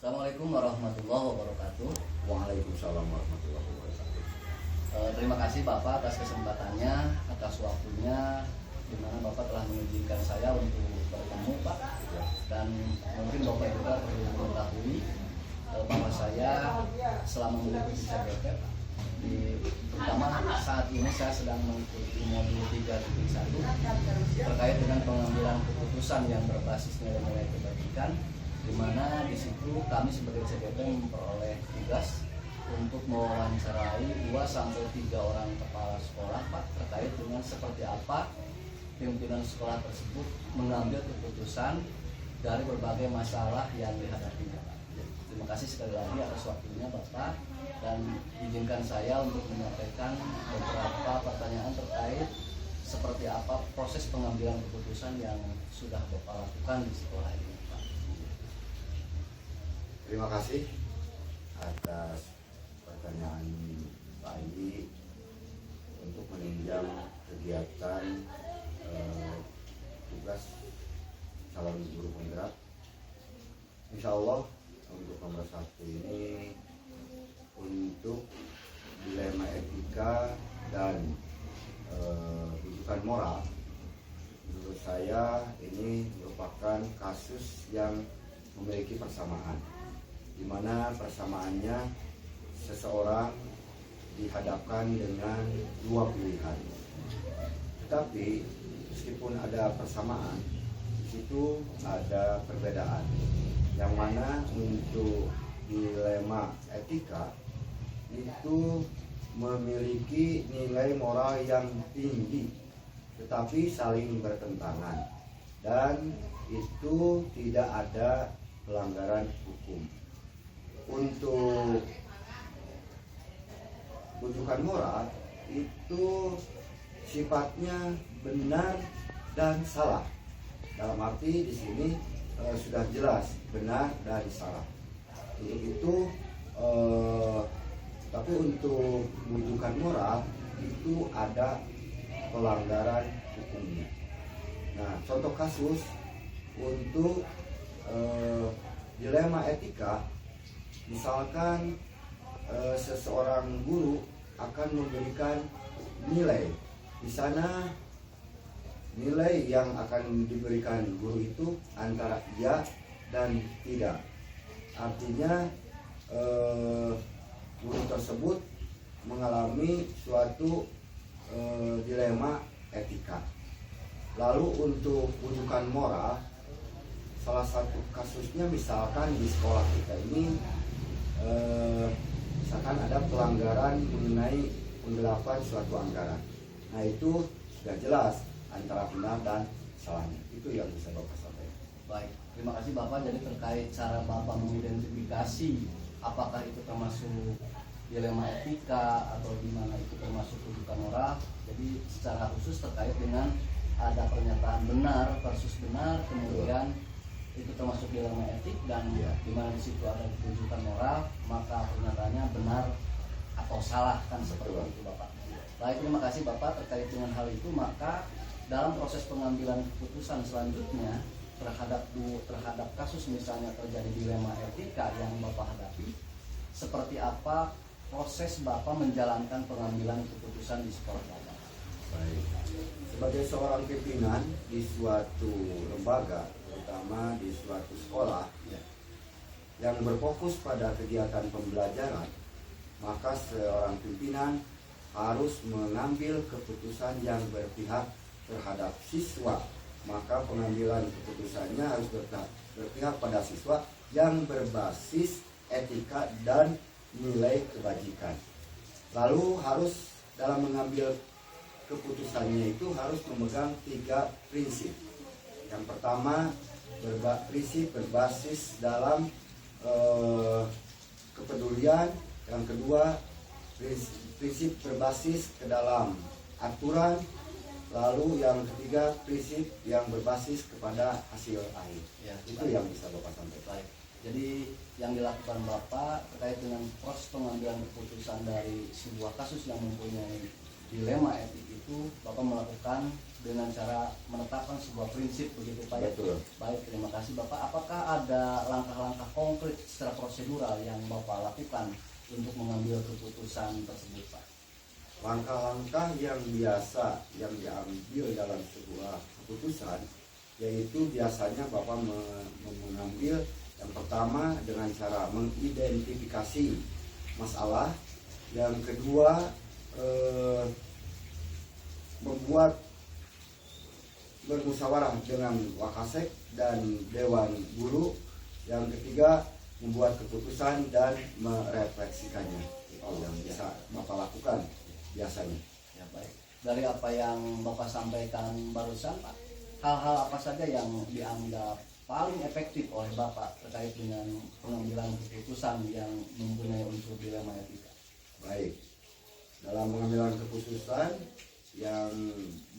Assalamualaikum warahmatullahi wabarakatuh. Waalaikumsalam warahmatullahi wabarakatuh. Terima kasih Bapak atas kesempatannya, atas waktunya, di mana Bapak telah mengizinkan saya untuk bertemu Pak. Dan mungkin Bapak juga perlu mengetahui bahwa saya selama mengikuti CGP, terutama saat ini saya sedang mengikuti modul 3.1 terkait dengan pengambilan keputusan yang berbasis nilai-nilai kebajikan, di mana di situ kami sebagai CGP memperoleh tugas untuk mewawancarai 2-3 orang kepala sekolah Pak, terkait dengan seperti apa pimpinan sekolah tersebut mengambil keputusan dari berbagai masalah yang dihadapinya Pak. Terima kasih sekali lagi atas waktunya Bapak, dan izinkan saya untuk menyampaikan beberapa pertanyaan terkait seperti apa proses pengambilan keputusan yang sudah Bapak lakukan di sekolah ini Pak. Terima kasih atas pertanyaan Pak Andi untuk meninjau kegiatan tugas calon guru penggerak. Insya Allah untuk nomor 1 ini untuk dilema etika dan rujukan moral, menurut saya ini merupakan kasus yang memiliki persamaan, di mana persamaannya seseorang dihadapkan dengan 2 pilihan. Tetapi meskipun ada persamaan, di situ ada perbedaan. Yang mana untuk dilema etika itu memiliki nilai moral yang tinggi, tetapi saling bertentangan, dan itu tidak ada pelanggaran hukum. Untuk rujukan moral itu sifatnya benar dan salah. Dalam arti di sini sudah jelas benar dan salah. Untuk itu, tapi untuk rujukan moral itu ada pelanggaran hukumnya. Nah, contoh kasus untuk dilema etika, misalkan seseorang guru akan memberikan nilai. Di sana nilai yang akan diberikan guru itu antara iya dan tidak. Artinya guru tersebut mengalami suatu dilema etika. Lalu untuk rujukan moral, salah satu kasusnya misalkan di sekolah kita ini misalkan ada pelanggaran mengenai penggelapan suatu anggaran. Nah, itu sudah jelas antara benar dan salahnya. Itu yang bisa Bapak sampaikan. Baik, terima kasih Bapak. Jadi terkait cara Bapak mengidentifikasi apakah itu termasuk dilema etika atau di mana itu termasuk rujukan moral. Jadi secara khusus terkait dengan ada pernyataan benar versus benar, kemudian itu termasuk dilema etik, dan di mana di situ ada rujukan moral, maka pernyataannya benar atau salah, kan seperti itu Bapak. Baik, terima kasih Bapak terkait dengan hal itu. Maka dalam proses pengambilan keputusan selanjutnya terhadap kasus misalnya terjadi dilema etika yang Bapak hadapi, seperti apa proses Bapak menjalankan pengambilan keputusan di sekolah Bapak? Baik. Sebagai seorang pimpinan di suatu lembaga, terutama di suatu sekolah yang berfokus pada kegiatan pembelajaran, maka seorang pimpinan harus mengambil keputusan yang berpihak terhadap siswa maka pengambilan keputusannya harus berpihak pada siswa yang berbasis etika dan nilai kebajikan. Lalu harus dalam mengambil keputusannya itu harus memegang 3 prinsip. Yang pertama, prinsip berbasis dalam kepedulian. Yang kedua, prinsip berbasis ke dalam aturan. Lalu yang ketiga, prinsip yang berbasis kepada hasil akhir. Ya, itu yang bisa Bapak sampaikan. baik. Jadi yang dilakukan Bapak terkait dengan proses pengambilan keputusan dari sebuah kasus yang mempunyai dilema etik itu Bapak melakukan dengan cara menetapkan sebuah prinsip, begitu Pak ya? Betul. Baik, terima kasih Bapak. Apakah ada langkah-langkah konkret secara prosedural yang Bapak lakukan untuk mengambil keputusan tersebut Pak? Langkah-langkah yang biasa yang diambil dalam sebuah keputusan, yaitu biasanya Bapak mengambil yang pertama dengan cara mengidentifikasi masalah. Yang kedua, membuat bermusyawarah dengan wakasek dan dewan guru. Yang ketiga, membuat keputusan dan merefleksikannya. Itu yang bisa Bapak lakukan biasanya. Ya, baik. Dari apa yang Bapak sampaikan barusan Pak, hal-hal apa saja yang dianggap paling efektif oleh Bapak terkait dengan pengambilan keputusan yang mempunyai unsur dilema etika? Baik, dalam pengambilan keputusan yang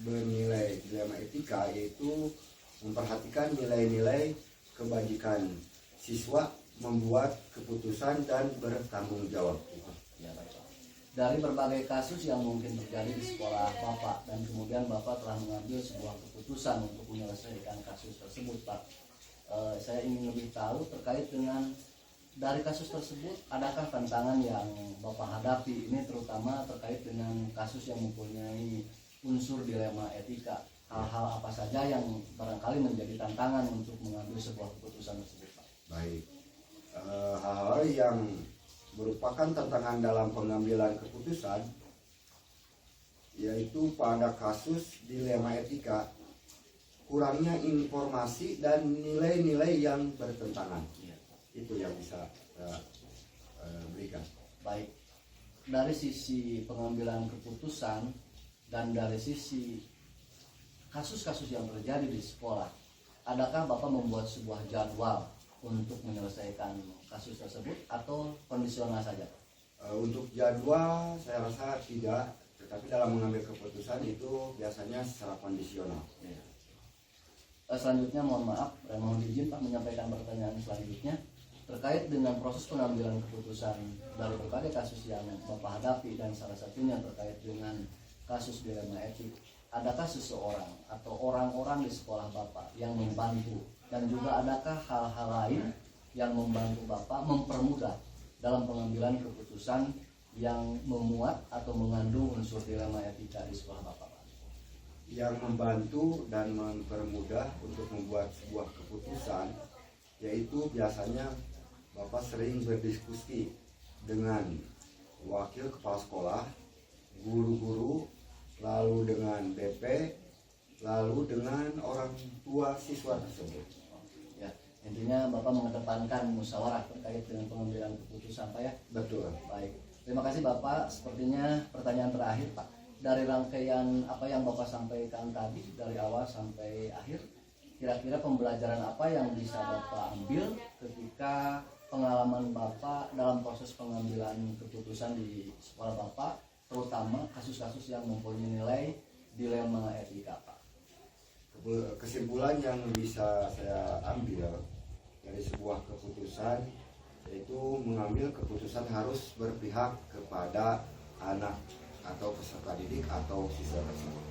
bernilai dilema etika, yaitu memperhatikan nilai-nilai kebajikan siswa, membuat keputusan dan bertanggung jawab. Ya, baik Pak. Dari berbagai kasus yang mungkin terjadi di sekolah Bapak dan kemudian Bapak telah mengambil sebuah keputusan untuk menyelesaikan kasus tersebut Pak, saya ingin lebih tahu terkait dengan dari kasus tersebut, adakah tantangan yang Bapak hadapi, ini terutama terkait dengan kasus yang mempunyai unsur dilema etika. Hal-hal apa saja yang barangkali menjadi tantangan untuk mengambil sebuah keputusan tersebut Pak? Baik, hal-hal yang merupakan tantangan dalam pengambilan keputusan, yaitu pada kasus dilema etika, kurangnya informasi dan nilai-nilai yang bertentangan. Itu yang bisa berikan. Baik, dari sisi pengambilan keputusan dan dari sisi kasus-kasus yang terjadi di sekolah, adakah Bapak membuat sebuah jadwal untuk menyelesaikan kasus tersebut atau kondisional saja? Untuk jadwal saya rasa tidak, tetapi dalam mengambil keputusan itu biasanya secara kondisional. Ya. Selanjutnya mohon maaf dan mohon izin Pak menyampaikan pertanyaan selanjutnya terkait dengan proses pengambilan keputusan dari berbagai kasus yang Bapak hadapi dan salah satunya terkait dengan kasus dilema etik. Adakah seseorang atau orang-orang di sekolah Bapak yang membantu dan juga adakah hal-hal lain yang membantu Bapak mempermudah dalam pengambilan keputusan yang memuat atau mengandung unsur dilema etika di sekolah Bapak? Yang membantu dan mempermudah untuk membuat sebuah keputusan, yaitu biasanya Bapak sering berdiskusi dengan wakil kepala sekolah, guru-guru, lalu dengan BP, lalu dengan orang tua siswa tersebut. Ya, intinya Bapak mengedepankan musyawarah terkait dengan pengambilan keputusan Pak ya? Betul. Baik, terima kasih Bapak. Sepertinya pertanyaan terakhir Pak, dari rangkaian apa yang Bapak sampaikan tadi dari awal sampai akhir, kira-kira pembelajaran apa yang bisa Bapak ambil ketika pengalaman Bapak dalam proses pengambilan keputusan di sekolah Bapak, terutama kasus-kasus yang mempunyai nilai dilema etika Pak? Kesimpulan yang bisa saya ambil dari sebuah keputusan, yaitu mengambil keputusan harus berpihak kepada anak atau peserta didik atau siswa tersebut.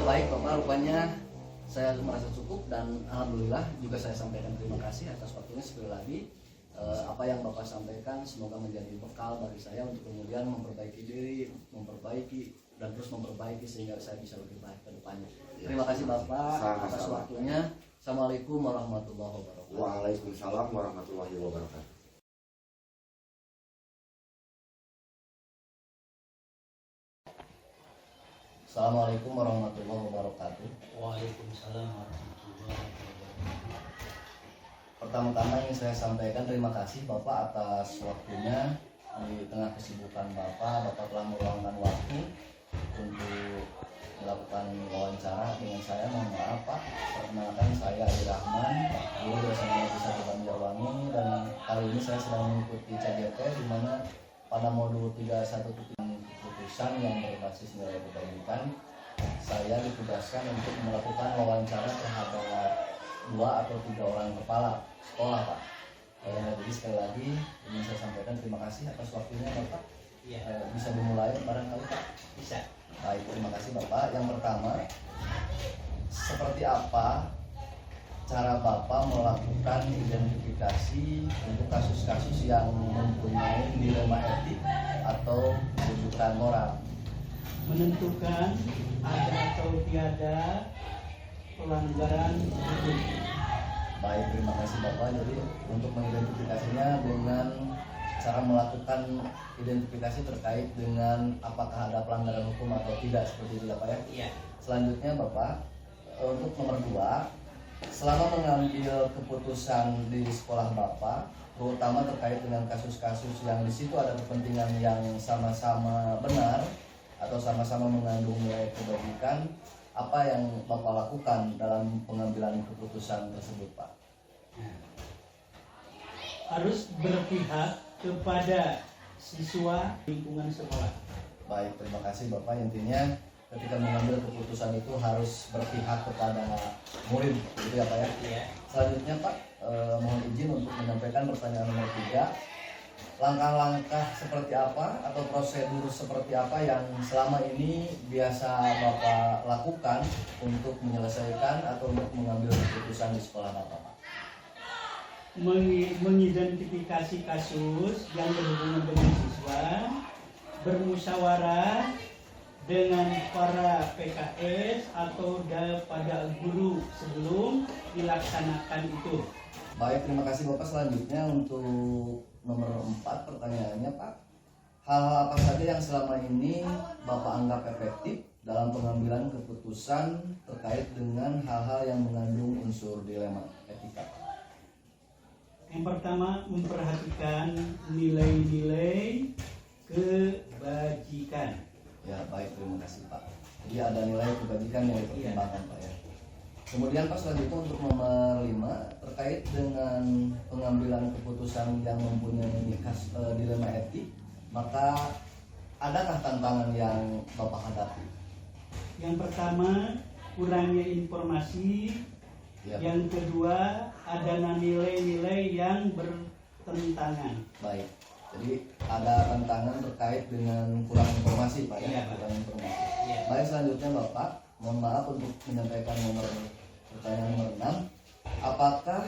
Baik Bapak, rupanya saya merasa cukup dan alhamdulillah juga saya sampaikan terima kasih atas waktunya. Sekali lagi apa yang Bapak sampaikan semoga menjadi bekal bagi saya untuk kemudian memperbaiki diri, memperbaiki dan terus memperbaiki sehingga saya bisa lebih baik ke depannya. Terima kasih Bapak atas waktunya. Assalamualaikum warahmatullahi wabarakatuh. Waalaikumsalam warahmatullahi wabarakatuh. Assalamualaikum warahmatullahi wabarakatuh. Waalaikumsalam warahmatullahi wabarakatuh. Pertama-tama ingin saya sampaikan terima kasih Bapak atas waktunya. Di tengah kesibukan Bapak telah meluangkan waktu untuk melakukan wawancara dengan saya. Mohon maaf Pak, perkenalkan saya Adi Rahman, guru SMA 1 Banjarwangi, dan kali ini saya sedang mengikuti CGT di mana pada modul 31 keputusan yang berbasis nilai kebajikan, saya ditugaskan untuk melakukan wawancara terhadap 2 atau 3 orang kepala sekolah Pak. Jadi sekali lagi ingin saya sampaikan terima kasih atas waktunya Bapak. Bisa dimulai barangkali Pak? Bisa. Baik, terima kasih Bapak. Yang pertama, seperti apa cara Bapak melakukan identifikasi untuk kasus-kasus yang mempunyai dilema etik atau rujukan moral? Menentukan ada atau tiada pelanggaran hukum. Baik, terima kasih Bapak. Jadi untuk mengidentifikasinya dengan cara melakukan identifikasi terkait dengan apakah ada pelanggaran hukum atau tidak, seperti itu ya Pak ya? Iya. Selanjutnya Bapak, untuk nomor 2, selama mengambil keputusan di sekolah Bapak, terutama terkait dengan kasus-kasus yang di situ ada kepentingan yang sama-sama benar atau sama-sama mengandung nilai kebajikan, apa yang Bapak lakukan dalam pengambilan keputusan tersebut Pak? Harus berpihak kepada siswa lingkungan sekolah. Baik, terima kasih Bapak. Intinya ketika mengambil keputusan itu harus berpihak kepada murid, gitu ya Pak ya? Iya. Selanjutnya Pak, mohon izin untuk menyampaikan pertanyaan nomor 3. Langkah-langkah seperti apa atau prosedur seperti apa yang selama ini biasa Bapak lakukan untuk menyelesaikan atau untuk mengambil keputusan di sekolah Bapak Pak? Mengidentifikasi kasus yang berhubungan dengan siswa, bermusyawarah dengan para PKS atau pada guru sebelum dilaksanakan itu. Baik, terima kasih Bapak. Selanjutnya untuk nomor 4 pertanyaannya Pak, hal-hal apa saja yang selama ini Bapak anggap efektif dalam pengambilan keputusan terkait dengan hal-hal yang mengandung unsur dilema etika? Yang pertama, memperhatikan nilai-nilai kebajikan. Ya baik, terima kasih Pak. Jadi ada nilai kebajikan yang dipertimbangkan Pak ya. Kemudian Pak, selanjutnya untuk nomor 5 terkait dengan pengambilan keputusan yang mempunyai dilema etik, maka adakah tantangan yang Bapak hadapi? Yang pertama, kurangnya informasi. Ya. Yang kedua, ada nilai-nilai yang bertentangan. Baik. Jadi ada tantangan terkait dengan kurang informasi Pak ya. Iya, Pak. Kurang informasi. Iya. Baik, selanjutnya Bapak, mohon maaf untuk menyampaikan pertanyaan nomor 6. Apakah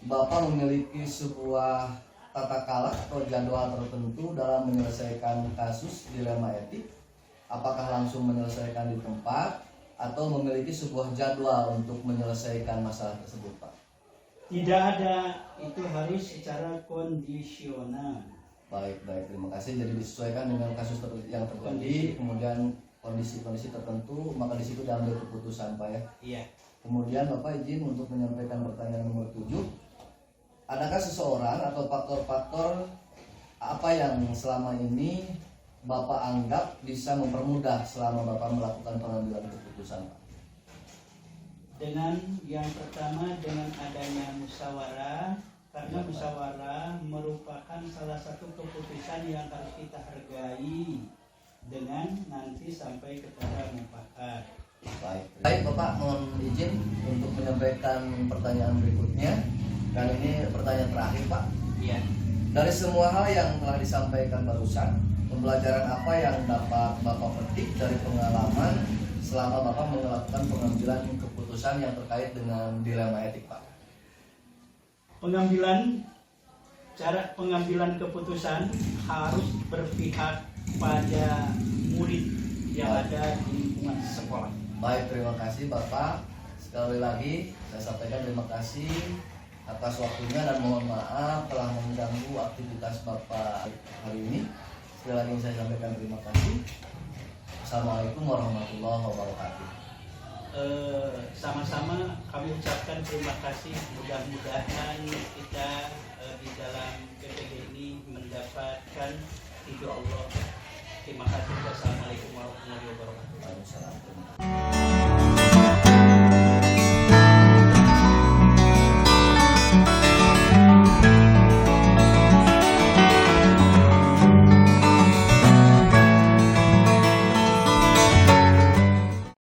Bapak memiliki sebuah tata cara atau jadwal tertentu dalam menyelesaikan kasus dilema etik? Apakah langsung menyelesaikan di tempat atau memiliki sebuah jadwal untuk menyelesaikan masalah tersebut Pak? Tidak ada, itu harus secara kondisional. Baik, terima kasih. Jadi disesuaikan dengan kasus yang terjadi, kemudian kondisi-kondisi tertentu, maka di situ diambil keputusan Pak ya. Iya. Kemudian Bapak izin untuk menyampaikan pertanyaan nomor 7. Adakah seseorang atau faktor-faktor apa yang selama ini Bapak anggap bisa mempermudah selama Bapak melakukan pengambilan keputusan Pak? Dengan yang pertama, dengan adanya musyawarah, karena Ya, Pak. musyawarah merupakan salah satu keputusan yang harus kita hargai dengan nanti sampai kepada mufakat. Baik Bapak, mohon izin untuk menyampaikan pertanyaan berikutnya. Dan ini pertanyaan terakhir Pak. Iya. Dari semua hal yang telah disampaikan barusan, pembelajaran apa yang dapat Bapak petik dari pengalaman selama Bapak melakukan pengambilan keputusan yang terkait dengan dilema etik Pak? Cara pengambilan keputusan harus berpihak pada murid yang ada di lingkungan sekolah. Baik, terima kasih Bapak. Sekali lagi saya sampaikan terima kasih atas waktunya dan mohon maaf telah mengganggu aktivitas Bapak hari ini. Sekali lagi saya sampaikan terima kasih. Assalamualaikum warahmatullahi wabarakatuh. Sama-sama kami ucapkan terima kasih. Mudah-mudahan kita di dalam PPG ini mendapatkan ridho Allah. Terima kasih. Wassalamualaikum warahmatullahi wabarakatuh. Waalaikumsalam.